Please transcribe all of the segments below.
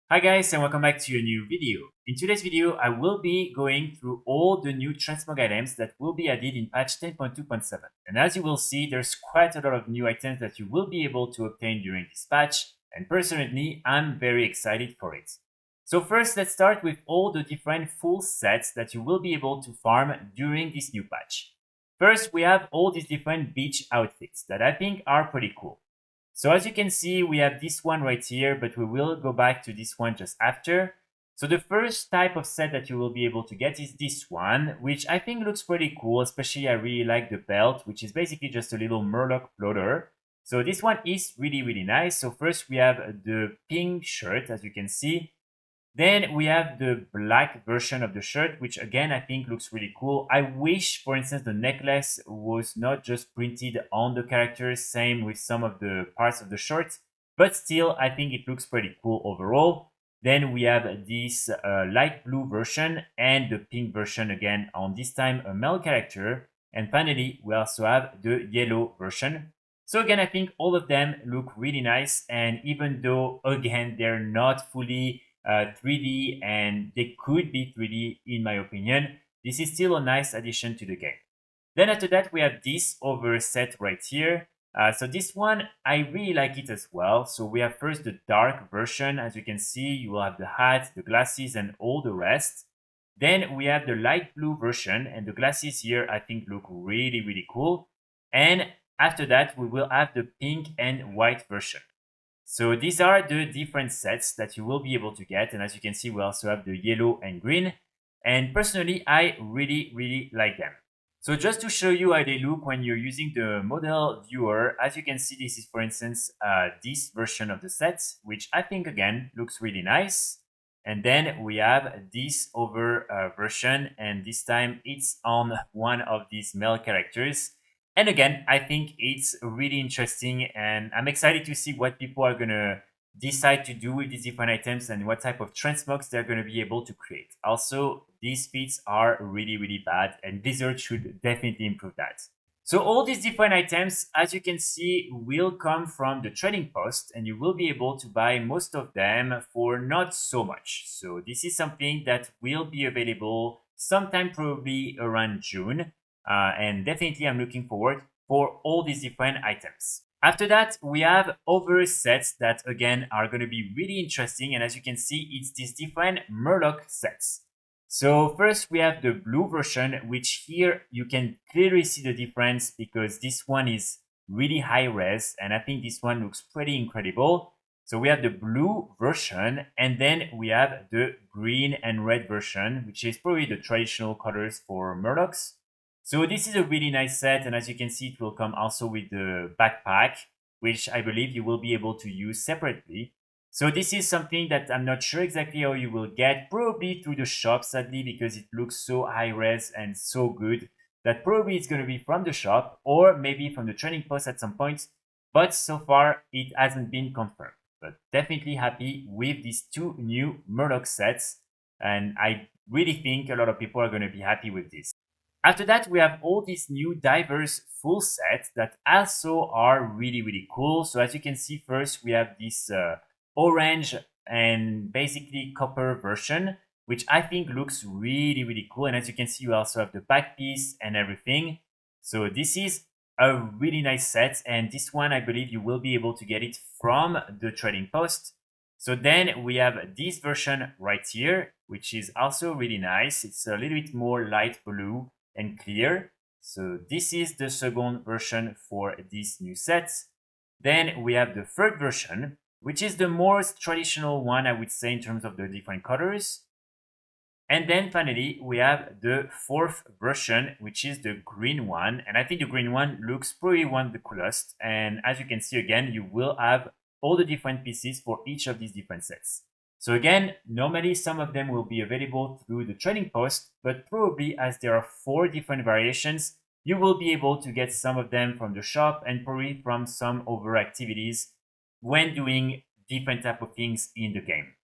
Hi guys, and welcome back to a new video. In today's video, I will be going through all the new Transmog items that will be added in patch 10.2.7. And as you will see, there's quite a lot of new items that you will be able to obtain during this patch, and personally, I'm very excited for it. So first, let's start with all the different full sets that you will be able to farm during this new patch. First, we have all these different beach outfits that I think are pretty cool. So as you can see, we have this one right here, but we will go back to this one just after. So the first type of set that you will be able to get is this one, which I think looks pretty cool. Especially I really like the belt, which is basically just a little Murloc floater. So this one is really nice. So first we have the pink shirt, as you can see. Then we have the black version of the shirt, which again, I think looks really cool. I wish, for instance, the necklace was not just printed on the characters, same with some of the parts of the shirt, but still, I think it looks pretty cool overall. Then we have this light blue version and the pink version again on this time a male character. And finally, we also have the yellow version. So again, I think all of them look really nice. And even though, again, they're not fully 3D and they could be 3D in my opinion, this is still a nice addition to the game. Then after that we have this over set right here. So this one, I really like it as well. So we have first the dark version. As you can see, you will have the hat, the glasses and all the rest. Then we have the light blue version, and the glasses here I think look really cool. And after that we will have the pink and white version. So these are the different sets that you will be able to get. And as you can see, we also have the yellow and green. And personally, I really like them. So just to show you how they look when you're using the model viewer, as you can see, this is, for instance, this version of the set, which I think, again, looks really nice. And then we have this over version, and this time it's on one of these male characters. And again, I think it's really interesting, and I'm excited to see what people are going to decide to do with these different items and what type of transmogs they're going to be able to create. Also, these feats are really bad, and Blizzard should definitely improve that. So all these different items, as you can see, will come from the trading post, and you will be able to buy most of them for not so much. So this is something that will be available sometime probably around June. And definitely I'm looking forward for all these different items. After that, we have other sets that again are going to be really interesting. And as you can see, it's these different Murloc sets. So first we have the blue version, which here you can clearly see the difference because this one is really high res. And I think this one looks pretty incredible. So we have the blue version, and then we have the green and red version, which is probably the traditional colors for Murlocs. So this is a really nice set, and as you can see, it will come also with the backpack, which I believe you will be able to use separately. So this is something that I'm not sure exactly how you will get, probably through the shop, sadly, because it looks so high res and so good that probably it's going to be from the shop or maybe from the trading post at some point. But so far, it hasn't been confirmed. But definitely happy with these two new Murloc sets, and I really think a lot of people are going to be happy with this. After that, we have all these new diverse full sets that also are really cool. So as you can see, first we have this orange and basically copper version, which I think looks really cool. And as you can see, you also have the back piece and everything. So this is a really nice set. And this one, I believe you will be able to get it from the trading post. So then we have this version right here, which is also really nice. It's a little bit more light blue and clear. So this is the second version for this new set. Then we have the third version, which is the most traditional one, I would say, in terms of the different colors. And then finally, we have the fourth version, which is the green one. And I think the green one looks probably one of the coolest. And as you can see again, you will have all the different pieces for each of these different sets. So again, normally some of them will be available through the trading post, but probably as there are 4 different variations, you will be able to get some of them from the shop and probably from some other activities when doing different type of things in the game.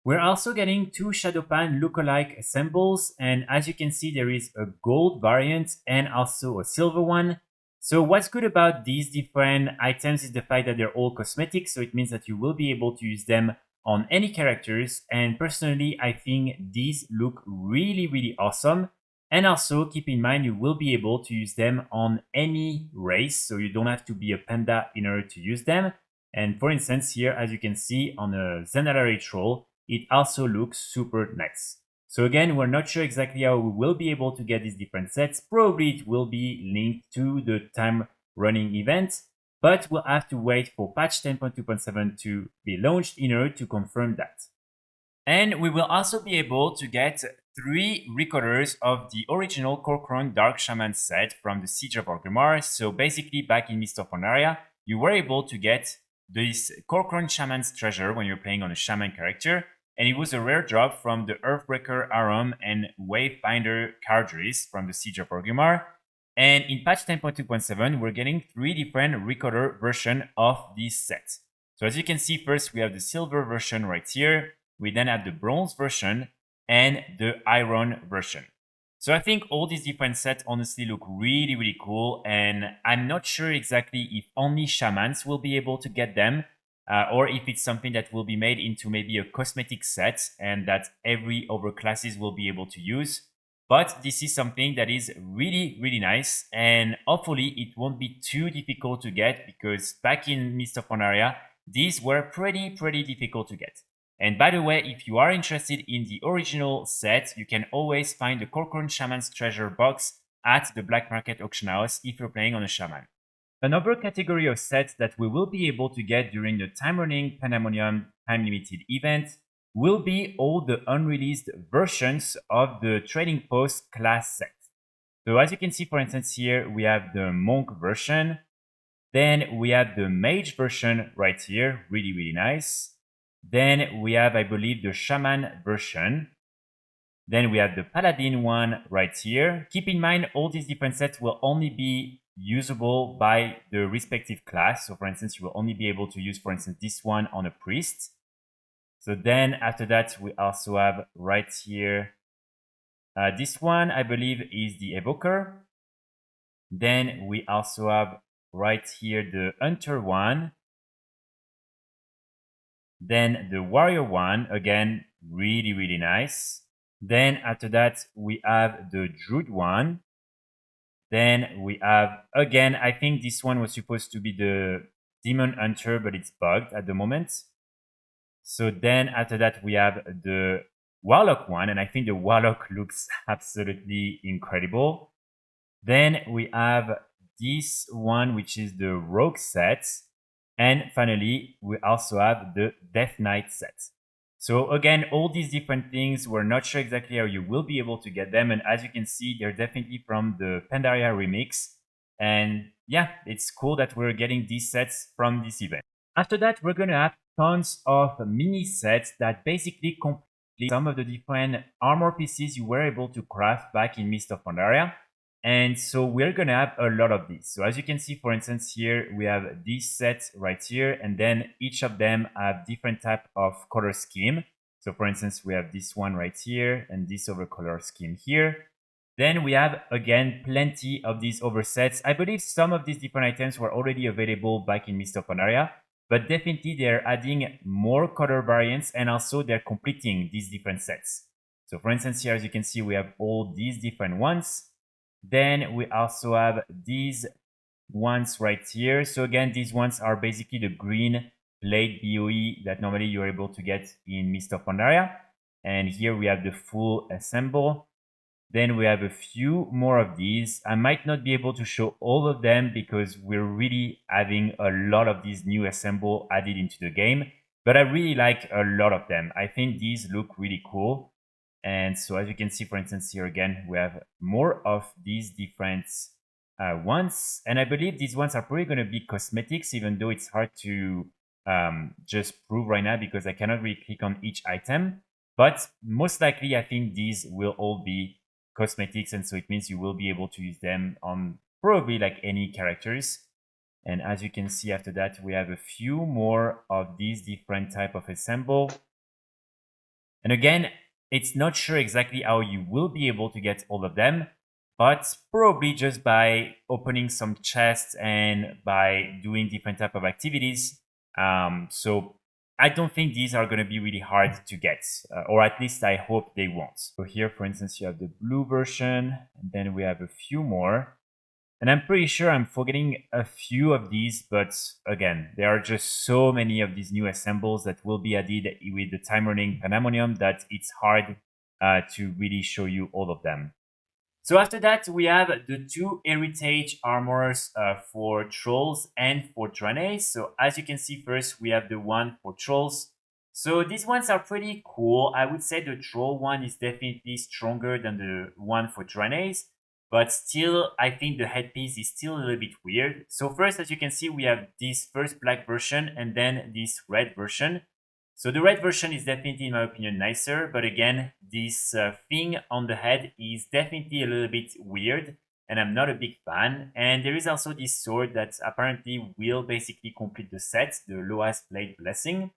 We're also getting 2 Shado-Pan lookalike Ensembles, and as you can see, there is a gold variant and also a silver one. So what's good about these different items is the fact that they're all cosmetic, so it means that you will be able to use them on any characters, and personally I think these look really awesome. And also keep in mind you will be able to use them on any race, so you don't have to be a panda in order to use them. And for instance here, as you can see on a Zendalari troll, it also looks super nice. So again, we're not sure exactly how we will be able to get these different sets. Probably it will be linked to the time running event, but we'll have to wait for patch 10.2.7 to be launched in order to confirm that. And we will also be able to get 3 Recolors of the original Kor'Kron Dark Shaman set from the Siege of Orgrimmar. So basically back in Mist of Pandaria, you were able to get this Kor'Kron Shaman's treasure when you're playing on a Shaman character, and it was a rare drop from the Earthbreaker Aram and Wavebinder Cardris from the Siege of Orgrimmar. And in patch 10.2.7, we're getting 3 different Recolor versions of this set. So as you can see, first we have the silver version right here. We then have the bronze version and the iron version. So I think all these different sets honestly look really cool, and I'm not sure exactly if only shamans will be able to get them, or if it's something that will be made into maybe a cosmetic set and that every other classes will be able to use. But this is something that is really nice, and hopefully it won't be too difficult to get, because back in Mist of Pandaria, these were pretty difficult to get. And by the way, if you are interested in the original set, you can always find the Kor'Kron Shaman's treasure box at the Black Market Auction House if you're playing on a Shaman. Another category of sets that we will be able to get during the Timerunning Pandamonium time limited event will be all the unreleased versions of the Trading Post class set. So as you can see, for instance, here we have the Monk version. Then we have the Mage version right here, really nice. Then we have, I believe, the Shaman version. Then we have the Paladin one right here. Keep in mind, all these different sets will only be usable by the respective class. So for instance, you will only be able to use, for instance, this one on a priest. So then after that, we also have right here, this one, I believe, is the Evoker. Then we also have right here the Hunter one. Then the Warrior one, again, really nice. Then after that, we have the Druid one. Then we have, again, I think this one was supposed to be the Demon Hunter, but it's bugged at the moment. So then after that, we have the Warlock one, and I think the Warlock looks absolutely incredible. Then we have this one, which is the Rogue set. And finally, we also have the Death Knight set. So again, all these different things, we're not sure exactly how you will be able to get them. And as you can see, they're definitely from the Pandaria remix. And yeah, it's cool that we're getting these sets from this event. After that, we're going to have tons of mini sets that basically complete some of the different armor pieces you were able to craft back in Mist of Pandaria. And so we're going to have a lot of these. So as you can see, for instance, here we have these sets right here, and then each of them have different type of color scheme. So for instance, we have this one right here and this other color scheme here. Then we have, again, plenty of these other sets. I believe some of these different items were already available back in Mist of Pandaria, but definitely they're adding more color variants, and also they're completing these different sets. So for instance, here, as you can see, we have all these different ones. Then we also have these ones right here. So again, these ones are basically the green plate BOE that normally you're able to get in Mist of Pandaria. And here we have the full Ensemble. Then we have a few more of these. I might not be able to show all of them because we're really having a lot of these new Ensemble added into the game. But I really like a lot of them. I think these look really cool. And so as you can see, for instance, here again, we have more of these different ones. And I believe these ones are probably going to be cosmetics, even though it's hard to just prove right now because I cannot really click on each item. But most likely, I think these will all be cosmetics. And so it means you will be able to use them on probably like any characters. And as you can see after that, we have a few more of these different type of Ensemble. And again, it's not sure exactly how you will be able to get all of them, but probably just by opening some chests and by doing different type of activities. So I don't think these are going to be really hard to get, or at least I hope they won't. So here, for instance, you have the blue version, and then we have a few more. And I'm pretty sure I'm forgetting a few of these, but again, there are just so many of these new assembles that will be added with the Timerunning Pandamonium that it's hard to really show you all of them. So after that, we have the two heritage armors for trolls and for Draenei. So as you can see, first we have the one for trolls. So these ones are pretty cool. I would say the troll one is definitely stronger than the one for Draenei, but still, I think the headpiece is still a little bit weird. So first, as you can see, we have this first black version and then this red version. So the red version is definitely, in my opinion, nicer. But again, this thing on the head is definitely a little bit weird. And I'm not a big fan. And there is also this sword that apparently will basically complete the set, the Loas Blade Blessing.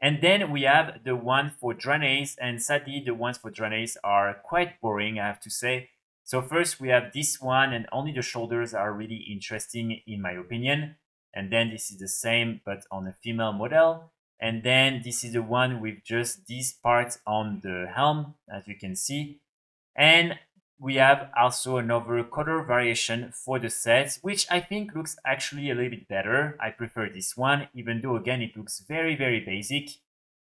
And then we have the one for Draenei. And sadly, the ones for Draenei are quite boring, I have to say. So first we have this one, and only the shoulders are really interesting in my opinion. And then this is the same, but on a female model. And then this is the one with just these parts on the helm, as you can see. And we have also another color variation for the set, which I think looks actually a little bit better. I prefer this one, even though again it looks very, very basic.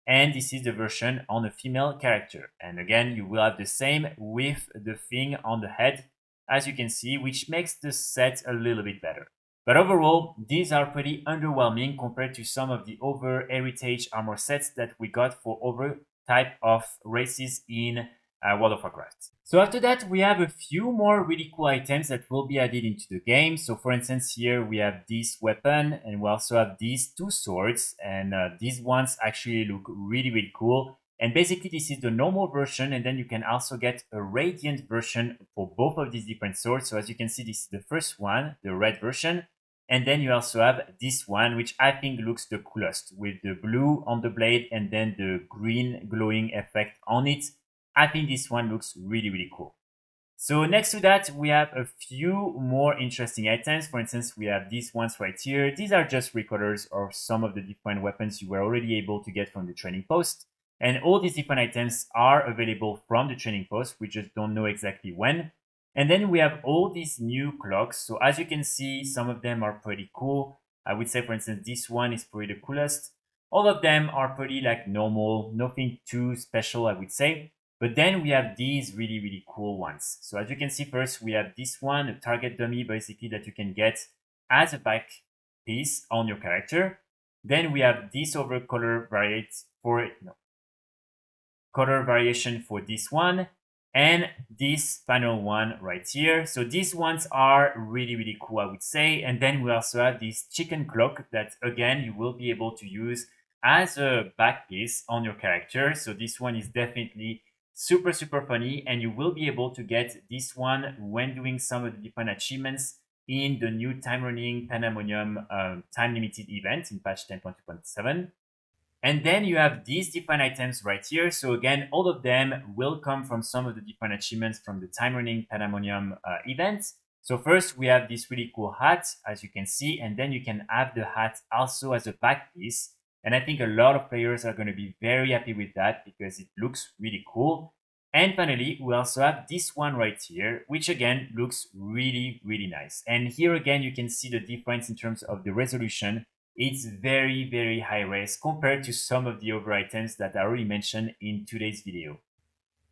And this is the version on a female character. And again, you will have the same with the thing on the head, as you can see, which makes the set a little bit better. But overall, these are pretty underwhelming compared to some of the other heritage armor sets that we got for other type of races in World of Warcraft. So after that, we have a few more really cool items that will be added into the game. So for instance, here we have this weapon and we also have these two swords, and these ones actually look really, really cool. And basically this is the normal version, and then you can also get a radiant version for both of these different swords. So as you can see, this is the first one, the red version. And then you also have this one, which I think looks the coolest, with the blue on the blade and then the green glowing effect on it. I think this one looks really, really cool. So next to that, we have a few more interesting items. For instance, we have these ones right here. These are just recolors of some of the different weapons you were already able to get from the training post. And all these different items are available from the training post. We just don't know exactly when. And then we have all these new clocks. So as you can see, some of them are pretty cool. I would say, for instance, this one is probably the coolest. All of them are pretty like normal, nothing too special, I would say. But then we have these really, really cool ones. So as you can see, first we have this one, a target dummy basically that you can get as a back piece on your character. Then we have this other color color variation for this one, and this final one right here. So these ones are really, really cool, I would say. And then we also have this chicken clock that again you will be able to use as a back piece on your character. So this one is definitely super, super funny, and you will be able to get this one when doing some of the different achievements in the new Timerunning Pandamonium time limited event in patch 10.2.7. And then you have these different items right here. So again, all of them will come from some of the different achievements from the Timerunning Pandamonium event. So first we have this really cool hat, as you can see, and then you can have the hat also as a back piece. And I think a lot of players are going to be very happy with that because it looks really cool. And finally, we also have this one right here, which again looks really, really nice. And here again, you can see the difference in terms of the resolution. It's very, very high res compared to some of the other items that I already mentioned in today's video.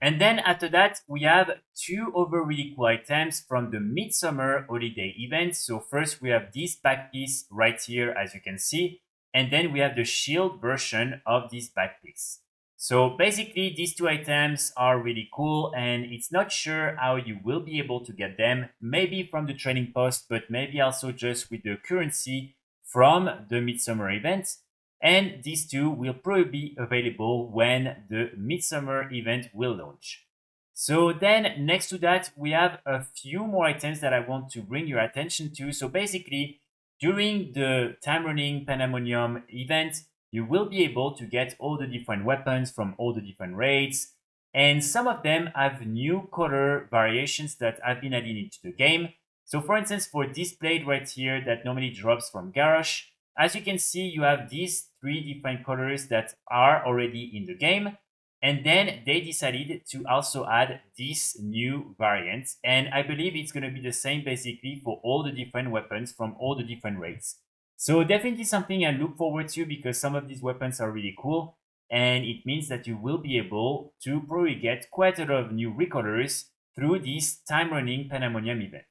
And then after that, we have two other really cool items from the Midsummer holiday event. So first we have this back piece right here, as you can see. And then we have the shield version of this back piece. So basically these two items are really cool, and it's not sure how you will be able to get them. Maybe from the training post, but maybe also just with the currency from the Midsummer event. And these two will probably be available when the Midsummer event will launch. So then next to that, we have a few more items that I want to bring your attention to. So basically, during the Timerunning Pandamonium event, you will be able to get all the different weapons from all the different raids. And some of them have new color variations that have been added into the game. So for instance, for this blade right here that normally drops from Garrosh, as you can see, you have these 3 different colors that are already in the game. And then they decided to also add this new variant. And I believe it's going to be the same basically for all the different weapons from all the different raids. So definitely something I look forward to because some of these weapons are really cool. And it means that you will be able to probably get quite a lot of new Recolors through this Timerunning Pandamonium event.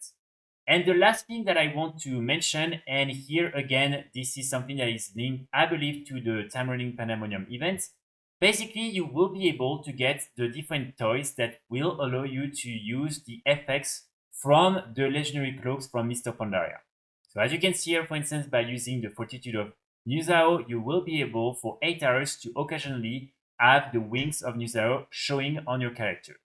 And the last thing that I want to mention, and here again, this is something that is linked, I believe, to the Timerunning Pandemonium event. Basically, you will be able to get the different toys that will allow you to use the effects from the legendary cloaks from Mist of Pandaria. So as you can see here, for instance, by using the Fortitude of Nuzao, you will be able for 8 hours to occasionally have the wings of Nuzao showing on your character.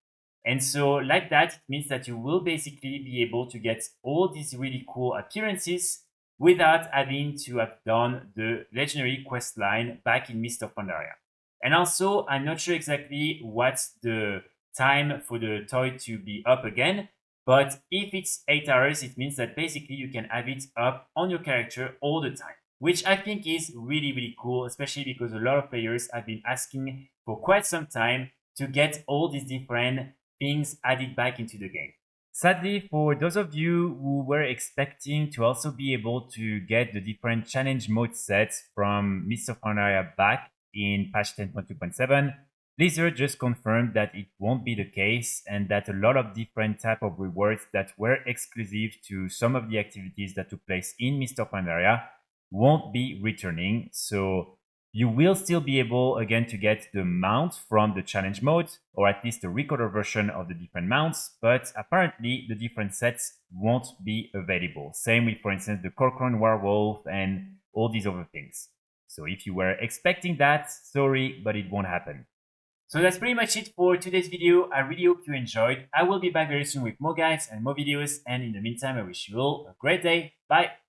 And so like that, it means that you will basically be able to get all these really cool appearances without having to have done the legendary quest line back in Mist of Pandaria. And also, I'm not sure exactly what's the time for the toy to be up again, but if it's 8 hours, it means that basically you can have it up on your character all the time, which I think is really, really cool, especially because a lot of players have been asking for quite some time to get all these different things added back into the game. Sadly, for those of you who were expecting to also be able to get the different challenge mode sets from Mist of Pandaria back in patch 10.2.7, Blizzard just confirmed that it won't be the case and that a lot of different type of rewards that were exclusive to some of the activities that took place in Mist of Pandaria won't be returning. So you will still be able again to get the mount from the challenge mode, or at least the recolor version of the different mounts, but apparently the different sets won't be available. Same with, for instance, the Kor'Kron werewolf and all these other things. So if you were expecting that, sorry, but it won't happen. So that's pretty much it for today's video. I really hope you enjoyed. I will be back very soon with more guides and more videos, and in the meantime, I wish you all a great day. Bye!